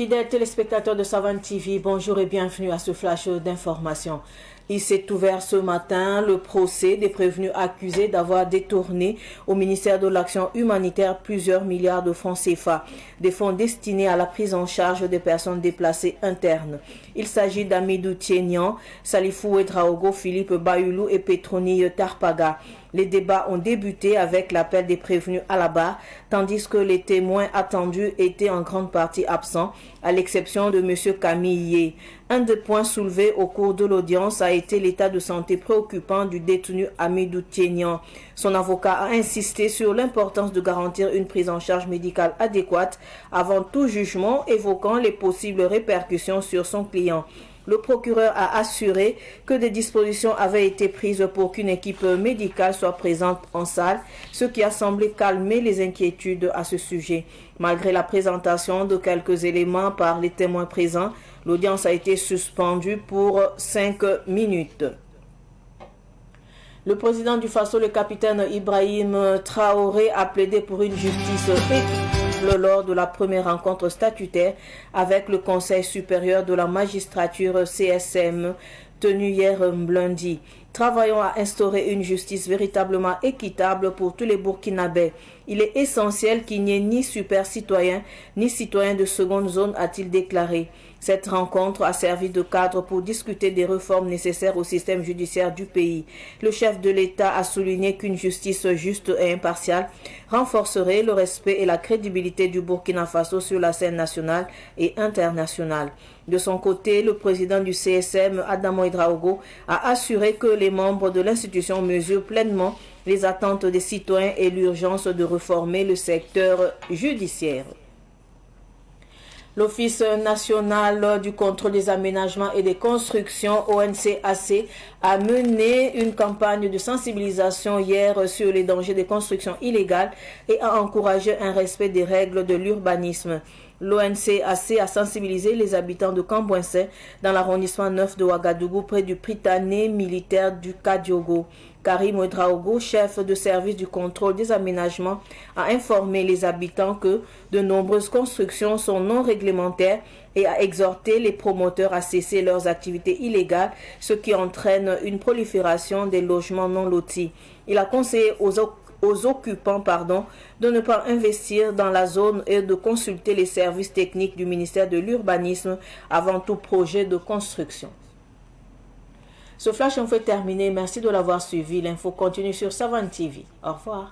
Fidèles téléspectateurs de Savane TV, bonjour et bienvenue à ce flash d'information. Il s'est ouvert ce matin le procès des prévenus accusés d'avoir détourné au ministère de l'Action humanitaire plusieurs milliards de francs CFA, des fonds destinés à la prise en charge des personnes déplacées internes. Il s'agit d'Amidou Tienian, Salifou Ouedraogo, Philippe Bayulu et Petroni Tarpaga. Les débats ont débuté avec l'appel des prévenus à la barre, tandis que les témoins attendus étaient en grande partie absents, à l'exception de M. Camille Yé. Un des points soulevés au cours de l'audience a été l'état de santé préoccupant du détenu Amidou Tienian. Son avocat a insisté sur l'importance de garantir une prise en charge médicale adéquate avant tout jugement, évoquant les possibles répercussions sur son client. Le procureur a assuré que des dispositions avaient été prises pour qu'une équipe médicale soit présente en salle, ce qui a semblé calmer les inquiétudes à ce sujet. Malgré la présentation de quelques éléments par les témoins présents, l'audience a été suspendue pour 5 minutes. Le président du Faso, le capitaine Ibrahim Traoré, a plaidé pour une justice équitable lors de la première rencontre statutaire avec le Conseil supérieur de la magistrature CSM tenue hier lundi. Travaillons à instaurer une justice véritablement équitable pour tous les Burkinabés. Il est essentiel qu'il n'y ait ni super citoyens ni citoyens de seconde zone, a-t-il déclaré. Cette rencontre a servi de cadre pour discuter des réformes nécessaires au système judiciaire du pays. Le chef de l'État a souligné qu'une justice juste et impartiale renforcerait le respect et la crédibilité du Burkina Faso sur la scène nationale et internationale. De son côté, le président du CSM, Adamo Ouedraogo, a assuré que les membres de l'institution mesurent pleinement les attentes des citoyens et l'urgence de réformer le secteur judiciaire. L'Office national du contrôle des aménagements et des constructions, ONCAC, a mené une campagne de sensibilisation hier sur les dangers des constructions illégales et a encouragé un respect des règles de l'urbanisme. L'ONCAC a sensibilisé les habitants de Cambouense dans l'arrondissement 9 de Ouagadougou près du Prytanée militaire du Kadiogo. Karim Ouedraogo, chef de service du contrôle des aménagements, a informé les habitants que de nombreuses constructions sont non réglementaires et a exhorté les promoteurs à cesser leurs activités illégales, ce qui entraîne une prolifération des logements non lotis. Il a conseillé aux occupants de ne pas investir dans la zone et de consulter les services techniques du ministère de l'Urbanisme avant tout projet de construction. Ce flash en fait terminer. Merci de l'avoir suivi. L'info continue sur Savane TV. Au revoir.